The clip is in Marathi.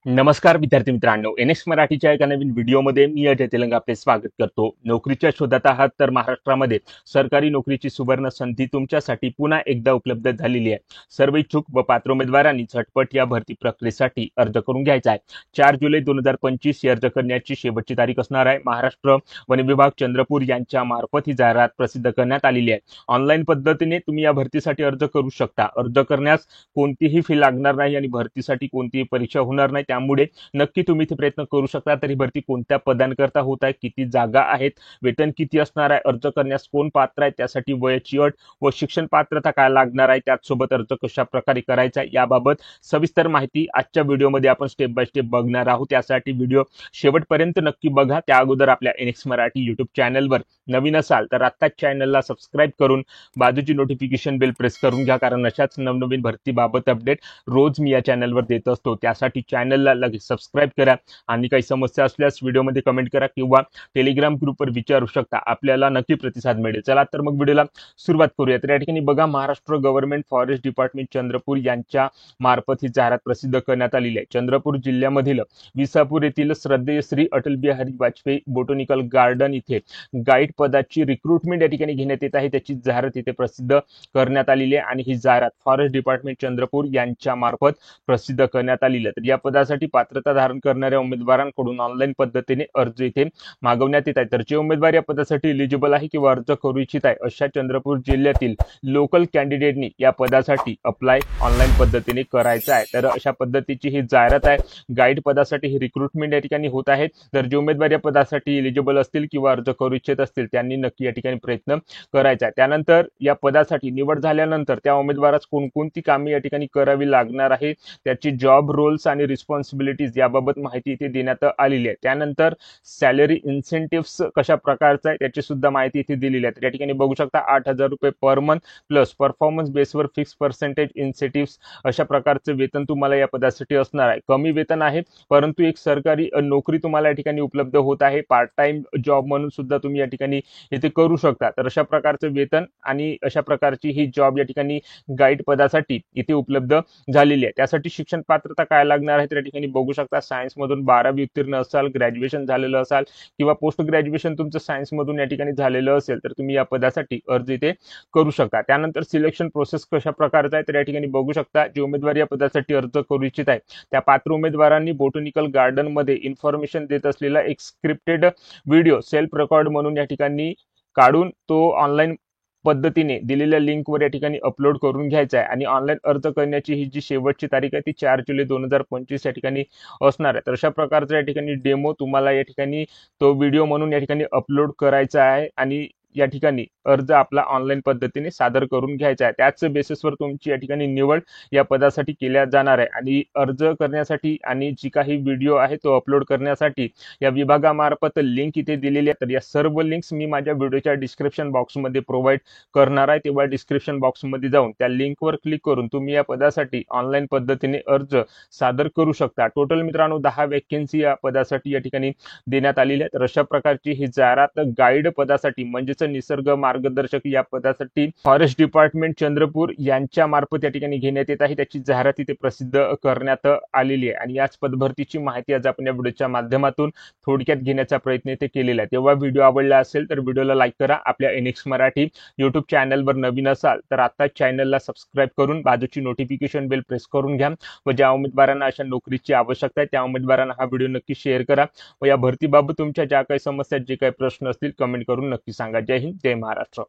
नमस्कार विद्यार्थी मित्रांनो, एनएक्स मराठीच्या एका नवीन व्हिडिओमध्ये मी अजय तेलंग आपले स्वागत करतो। नोकरीच्या शोधात आहात तर महाराष्ट्रामध्ये सरकारी नोकरीची सुवर्ण संधी तुमच्यासाठी पुन्हा एकदा उपलब्ध झालेली आहे। सर्व इच्छुक व पात्र उमेदवारांनी झटपट या भरती प्रक्रियेसाठी अर्ज करून घ्यायचा आहे। 4 जुलै 2025 ही अर्ज करण्याची शेवटची तारीख असणार आहे। महाराष्ट्र वन विभाग चंद्रपूर यांच्या मार्फत ही जाहिरात प्रसिद्ध करण्यात आलेली आहे। ऑनलाईन पद्धतीने तुम्ही या भरतीसाठी अर्ज करू शकता। अर्ज करण्यास कोणतीही फी लागणार नाही आणि भरतीसाठी कोणतीही परीक्षा होणार नाही। त्यामुळे नक्की तुम्ही इथे प्रयत्न करू शकता। तरी भरती कोणत्या पदांकरता होत आहे, किती जागा आहेत, वेतन किती असणार आहे, अर्ज करण्यास कोण पात्र आहे, त्यासाठी वयाची अट व शिक्षण पात्रता काय लागणार आहे, त्याचसोबत अर्ज कशा प्रकारे करायचा याबाबत सविस्तर माहिती आजच्या व्हिडिओमध्ये आपण स्टेप बाय स्टेप बघणार आहोत। त्यासाठी व्हिडिओ शेवटपर्यंत नक्की बघा। त्या अगोदर आपल्या एनएक्स मराठी YouTube चॅनलवर नवीन असाल तर आत्ताच चॅनलला सबस्क्राइब करून बाजूची नोटिफिकेशन बेल प्रेस करून घ्या, कारण अशाच नवनवीन भरतीबाबत अपडेट रोज मी या चॅनलवर देत असतो। त्यासाठी चॅनलला लगेच सबस्क्राइब करा आणि काही समस्या असल्यास व्हिडिओमध्ये कमेंट करा किंवा टेलिग्राम ग्रुपवर विचारू शकता, आपल्याला नक्की प्रतिसाद मिळेल। चला तर मग व्हिडिओला सुरुवात करूया। तर या ठिकाणी बघा, Maharashtra government forest department Chandrapur यांच्या मार्फत ही जाहिरात प्रसिद्ध करण्यात आलेली आहे। चंद्रपूर जिल्ह्यामधील विसापूर येथील श्रद्धेय श्री अटल बिहारी वाजपेयी बोटॅनिकल गार्डन इथे गाईड पदाची रिक्रुटमेंट या ठिकाणी घेण्यात येत आहे। त्याची जाहिरात इथे प्रसिद्ध करण्यात आलेली आहे आणि ही जाहिरात फॉरेस्ट डिपार्टमेंट चंद्रपूर यांच्या मार्फत प्रसिद्ध करण्यात आलेली आहे। तर या पदासाठी पात्रता धारण करणाऱ्या उमेदवारांकडून ऑनलाईन पद्धतीने अर्ज इथे मागवण्यात येत आहे। तर जे उमेदवार या पदासाठी एलिजिबल आहे किंवा अर्ज करू इच्छित आहे अशा चंद्रपूर जिल्ह्यातील लोकल कॅन्डिडेटनी या पदासाठी अप्लाय ऑनलाईन पद्धतीने करायचा आहे। तर अशा पद्धतीची ही जाहिरात आहे। गाईड पदासाठी ही रिक्रुटमेंट या ठिकाणी होत आहे। तर जे उमेदवार या पदासाठी एलिजिबल असतील किंवा अर्ज करू इच्छित असतील त्यांनी नक्की या ठिकाणी प्रयत्न करायचा आहे। त्यानंतर या पदासाठी निवड झाल्यानंतर त्या उमेदवारास कोणकोणती कामे या ठिकाणी करावी लागणार आहे, त्याची जॉब रोल्स आणि रिस्पॉन्सिबिलिटीज याबाबत माहिती इथे देण्यात आलेली आहे। त्यानंतर सॅलरी इन्सेंटिव्स कशा प्रकारचा आहे त्याची सुद्धा माहिती इथे दिलेली आहे। या ठिकाणी बघू शकता 8,000 रुपये पर मंथ प्लस परफॉर्मन्स बेसवर फिक्स पर्सेंटेज इन्सेंटिव्स अशा प्रकारचे वेतन तुम्हाला या पदासाठी असणार आहे। कमी वेतन आहे, परंतु एक सरकारी नोकरी तुम्हाला या ठिकाणी उपलब्ध होत आहे। पार्ट टाइम जॉब म्हणून सुद्धा तुम्ही या ठिकाणी इथे करू शकता। तर अशा प्रकारचे वेतन आणि अशा प्रकारची ही जॉब या ठिकाणी गाईड पदासाठी इथे उपलब्ध झालेली आहे। त्यासाठी शिक्षण पात्रता काय लागणार आहे तर या ठिकाणी बघू शकता, सायन्स मधून 12वी उत्तीर्ण असाल, ग्रॅज्युएशन झालेलं असाल किंवा पोस्ट ग्रॅज्युएशन तुमचं सायन्स मधून या ठिकाणी झालेलं असेल तर तुम्ही या पदासाठी अर्ज इथे करू शकता। त्यानंतर सिलेक्शन प्रोसेस कशा प्रकारचा आहे तर या ठिकाणी बघू शकता, जे उमेदवार या पदासाठी अर्ज करू इच्छित आहे त्या पात्र उमेदवारांनी बोटॅनिकल गार्डन मध्ये इन्फॉर्मेशन देत असलेला एक स्क्रिप्टेड व्हिडिओ सेल्फ रेकॉर्ड म्हणून या ठिकाणी काढून तो ऑनलाईन पद्धतीने दिलेल्या लिंकवर या ठिकाणी अपलोड करून घ्यायचा आहे आणि ऑनलाईन अर्ज करण्याची ही जी शेवटची तारीख आहे ती 4 जुलै 2025 या ठिकाणी असणार आहे। तर अशा प्रकारचा या ठिकाणी डेमो तुम्हाला या ठिकाणी तो व्हिडिओ म्हणून या ठिकाणी अपलोड करायचा आहे आणि या ठिकाणी अर्ज आपला ऑनलाईन पद्धतीने सादर करून घ्यायचा आहे। त्याच बेसिसवर तुमची या ठिकाणी निवड या पदासाठी केल्या जाणार आहे आणि अर्ज करण्यासाठी आणि जी काही व्हिडिओ आहे तो अपलोड करण्यासाठी या विभागामार्फत लिंक इथे दिलेली आहे। तर या सर्व लिंक्स मी माझ्या व्हिडिओच्या डिस्क्रिप्शन बॉक्समध्ये प्रोव्हाइड करणार आहे, तेव्हा डिस्क्रिप्शन बॉक्समध्ये जाऊन त्या लिंकवर क्लिक करून तुम्ही या पदासाठी ऑनलाईन पद्धतीने अर्ज सादर करू शकता। टोटल मित्रांनो 10 वॅकन्सी या पदासाठी या ठिकाणी देण्यात आलेली आहे। तर अशा प्रकारची ही जाहिरात गाईड पदासाठी म्हणजे निसर्ग मार्गदर्शक या पदासाठी फॉरेस्ट डिपार्टमेंट चंद्रपूर यांच्या मार्फत या ठिकाणी घेण्यात येत आहे। त्याची जाहिरात इथे प्रसिद्ध करण्यात आलेली आहे आणि याच पदभरतीची माहिती आज आपण या व्हिडिओच्या माध्यमातून थोडक्यात घेण्याचा प्रयत्न इथे केलेला आहे। तेव्हा व्हिडिओ आवडला असेल तर व्हिडिओला लाईक करा। आपल्या एनएक्स मराठी YouTube चॅनलवर नवीन असाल तर आता चॅनलला सबस्क्राइब करून बाजूची नोटिफिकेशन बेल प्रेस करून घ्या व ज्या उमेदवारांना अशा नोकरीची आवश्यकता आहे त्या उमेदवारांना हा व्हिडिओ नक्की शेअर करा व या भरतीबाबत तुमच्या ज्या काही समस्या, जे काही प्रश्न असतील कमेंट करून नक्की सांगा। जय हिंद, जय महाराष्ट्र।